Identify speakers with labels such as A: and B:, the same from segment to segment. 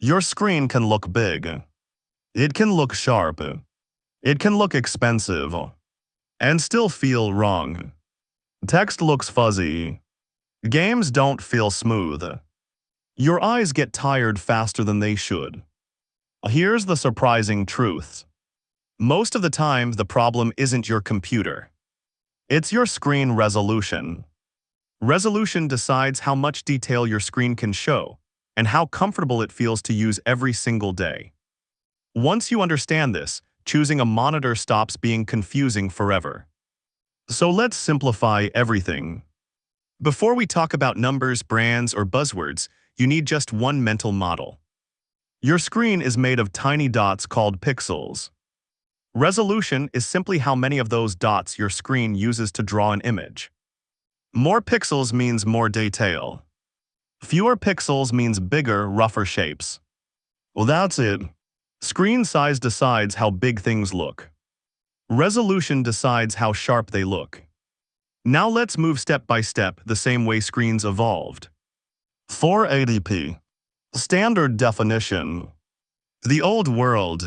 A: Your screen can look big. It can look sharp. It can look expensive. And still feel wrong. Text looks fuzzy. Games don't feel smooth. Your eyes get tired faster than they should. Here's the surprising truth. Most of the time, the problem isn't your computer. It's your screen resolution. Resolution decides how much detail your screen can show and how comfortable it feels to use every single day. Once you understand this, choosing a monitor stops being confusing forever. So let's simplify everything. Before we talk about numbers, brands, or buzzwords, you need just one mental model. Your screen is made of tiny dots called pixels. Resolution is simply how many of those dots your screen uses to draw an image. More pixels means more detail. Fewer pixels means bigger, rougher shapes. Well, that's it. Screen size decides how big things look. Resolution decides how sharp they look. Now let's move step by step the same way screens evolved. 480p. Standard definition. The old world.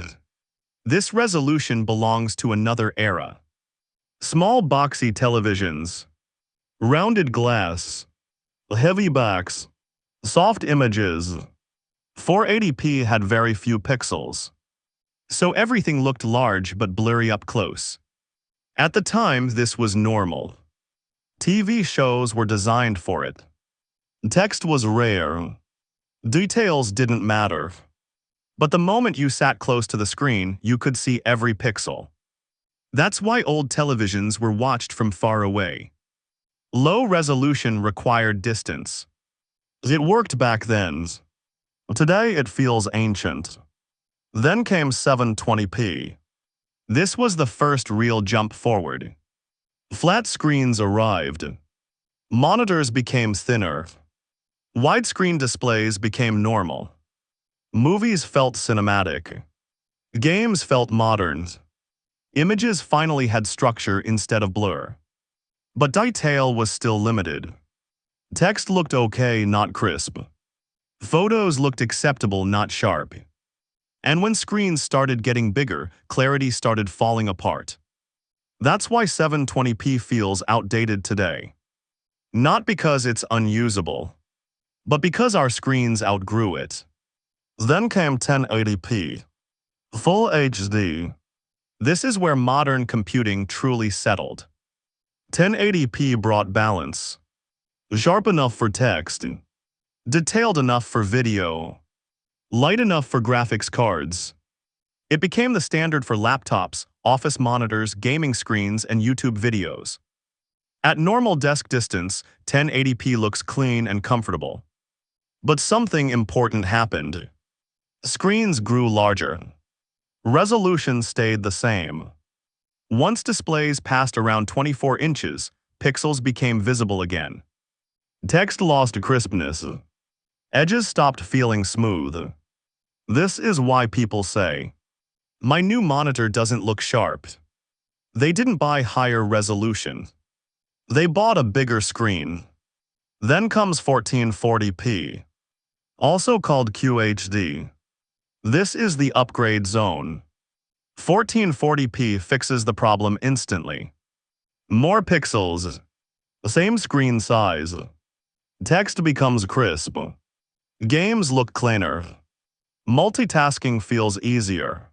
A: This resolution belongs to another era. Small boxy televisions. Rounded glass. Heavy backs. Soft images. 480p had very few pixels. So everything looked large but blurry up close. At the time, this was normal. TV shows were designed for it. Text was rare. Details didn't matter. But the moment you sat close to the screen, you could see every pixel. That's why old televisions were watched from far away. Low resolution required distance. It worked back then. Today it feels ancient. Then came 720p. This was the first real jump forward. Flat screens arrived. Monitors became thinner. Widescreen displays became normal. Movies felt cinematic. Games felt modern. Images finally had structure instead of blur. But detail was still limited. Text looked okay, not crisp. Photos looked acceptable, not sharp. And when screens started getting bigger, clarity started falling apart. That's why 720p feels outdated today. Not because it's unusable, but because our screens outgrew it. Then came 1080p. Full HD. This is where modern computing truly settled. 1080p brought balance. Sharp enough for text. Detailed enough for video. Light enough for graphics cards. It became the standard for laptops, office monitors, gaming screens, and YouTube videos. At normal desk distance, 1080p looks clean and comfortable. But something important happened. Screens grew larger. Resolution stayed the same. Once displays passed around 24 inches, pixels became visible again. Text lost crispness. Edges stopped feeling smooth. This is why people say, "My new monitor doesn't look sharp." They didn't buy higher resolution. They bought a bigger screen. Then comes 1440p, also called QHD. This is the upgrade zone. 1440p fixes the problem instantly. More pixels, same screen size. Text becomes crisp. Games look cleaner. Multitasking feels easier.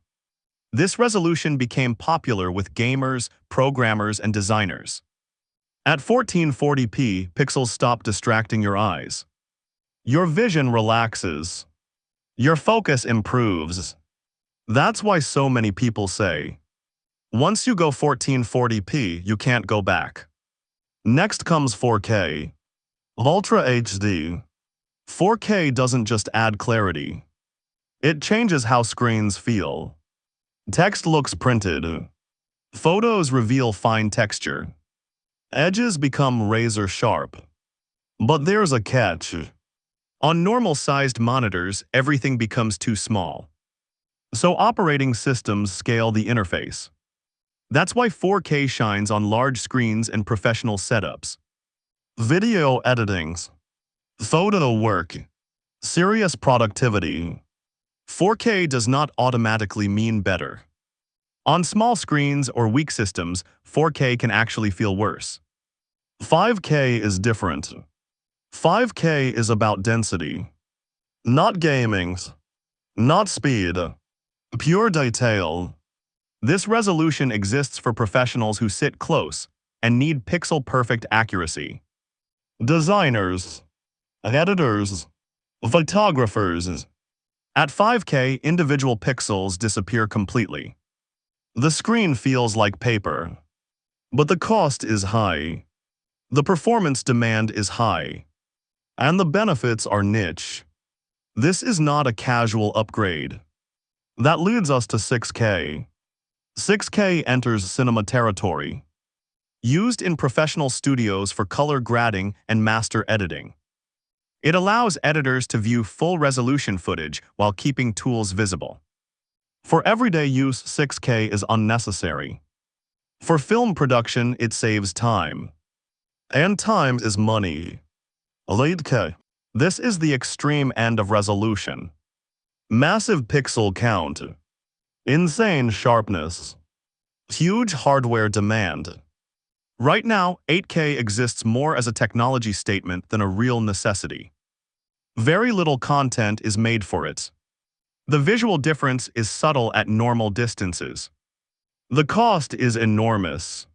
A: This resolution became popular with gamers, programmers, and designers. At 1440p, pixels stop distracting your eyes. Your vision relaxes. Your focus improves. That's why so many people say, once you go 1440p, you can't go back. Next comes 4K. Ultra HD. 4K doesn't just add clarity. It changes how screens feel. Text looks printed. Photos reveal fine texture. Edges become razor sharp. But there's a catch. On normal-sized monitors, everything becomes too small. So operating systems scale the interface. That's why 4K shines on large screens and professional setups. Video editing. Photo work. Serious productivity. 4K does not automatically mean better. On small screens or weak systems, 4K can actually feel worse. 5K is different. 5K is about density. Not gaming. Not speed. Pure detail. This resolution exists for professionals who sit close and need pixel-perfect accuracy. Designers, editors, photographers. At 5K, individual pixels disappear completely. The screen feels like paper. But the cost is high. The performance demand is high. And the benefits are niche. This is not a casual upgrade. That leads us to 6K. 6K enters cinema territory. Used in professional studios for color grading and master editing. It allows editors to view full-resolution footage while keeping tools visible. For everyday use, 6K is unnecessary. For film production, it saves time. And time is money. 8K. This is the extreme end of resolution. Massive pixel count. Insane sharpness. Huge hardware demand. Right now, 8K exists more as a technology statement than a real necessity. Very little content is made for it. The visual difference is subtle at normal distances. The cost is enormous.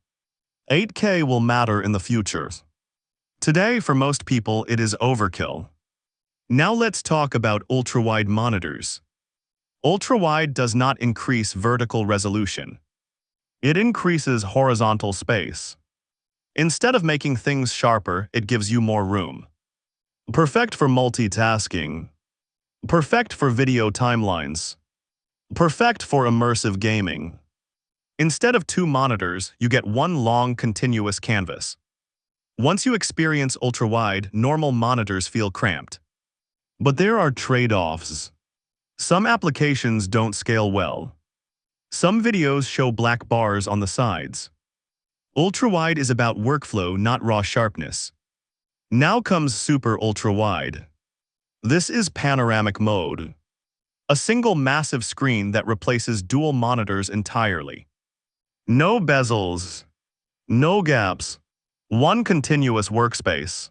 A: 8K will matter in the future. Today, for most people, it is overkill. Now let's talk about ultra-wide monitors. Ultra-wide does not increase vertical resolution. It increases horizontal space. Instead of making things sharper, it gives you more room. Perfect for multitasking. Perfect for video timelines. Perfect for immersive gaming. Instead of two monitors, you get one long, continuous canvas. Once you experience ultra-wide, normal monitors feel cramped. But there are trade-offs. Some applications don't scale well. Some videos show black bars on the sides. Ultra-wide is about workflow, not raw sharpness. Now comes super ultra-wide. This is panoramic mode. A single massive screen that replaces dual monitors entirely. No bezels. No gaps. One continuous workspace.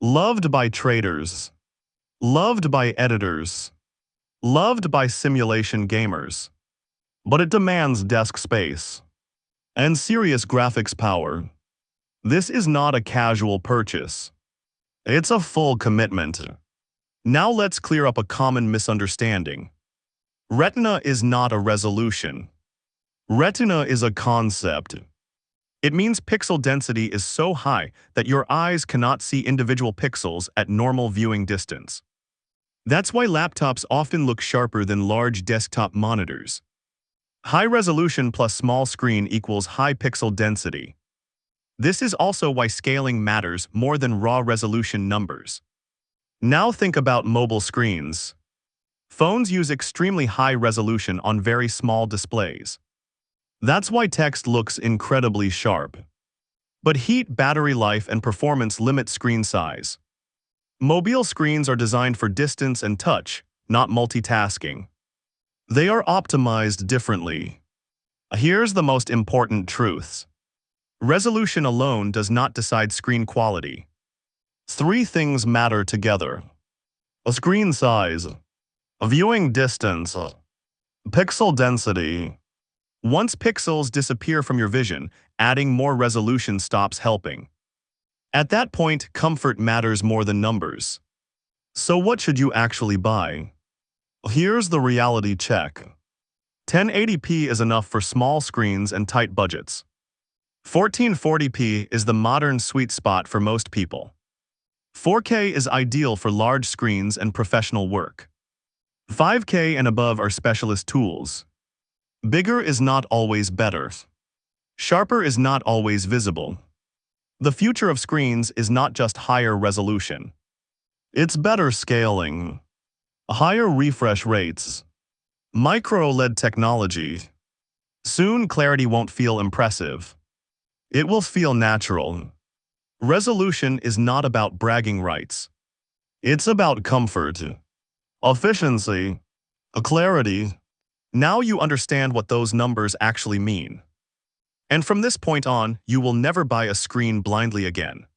A: Loved by traders. Loved by editors. Loved by simulation gamers. But it demands desk space. And serious graphics power. This is not a casual purchase. It's a full commitment. Now let's clear up a common misunderstanding. Retina is not a resolution. Retina is a concept. It means pixel density is so high that your eyes cannot see individual pixels at normal viewing distance. That's why laptops often look sharper than large desktop monitors. High resolution plus small screen equals high pixel density. This is also why scaling matters more than raw resolution numbers. Now think about mobile screens. Phones use extremely high resolution on very small displays. That's why text looks incredibly sharp. But heat, battery life, and performance limit screen size. Mobile screens are designed for distance and touch, not multitasking. They are optimized differently. Here's the most important truths. Resolution alone does not decide screen quality. Three things matter together. A screen size, a viewing distance, pixel density. Once pixels disappear from your vision, adding more resolution stops helping. At that point, comfort matters more than numbers. So what should you actually buy? Here's the reality check. 1080p is enough for small screens and tight budgets. 1440p is the modern sweet spot for most people. 4K is ideal for large screens and professional work. 5K and above are specialist tools. Bigger is not always better. Sharper is not always visible. The future of screens is not just higher resolution. It's better scaling. Higher refresh rates. Micro-OLED technology. Soon clarity won't feel impressive. It will feel natural. Resolution is not about bragging rights. It's about comfort, efficiency, A clarity. Now you understand what those numbers actually mean. And from this point on, you will never buy a screen blindly again.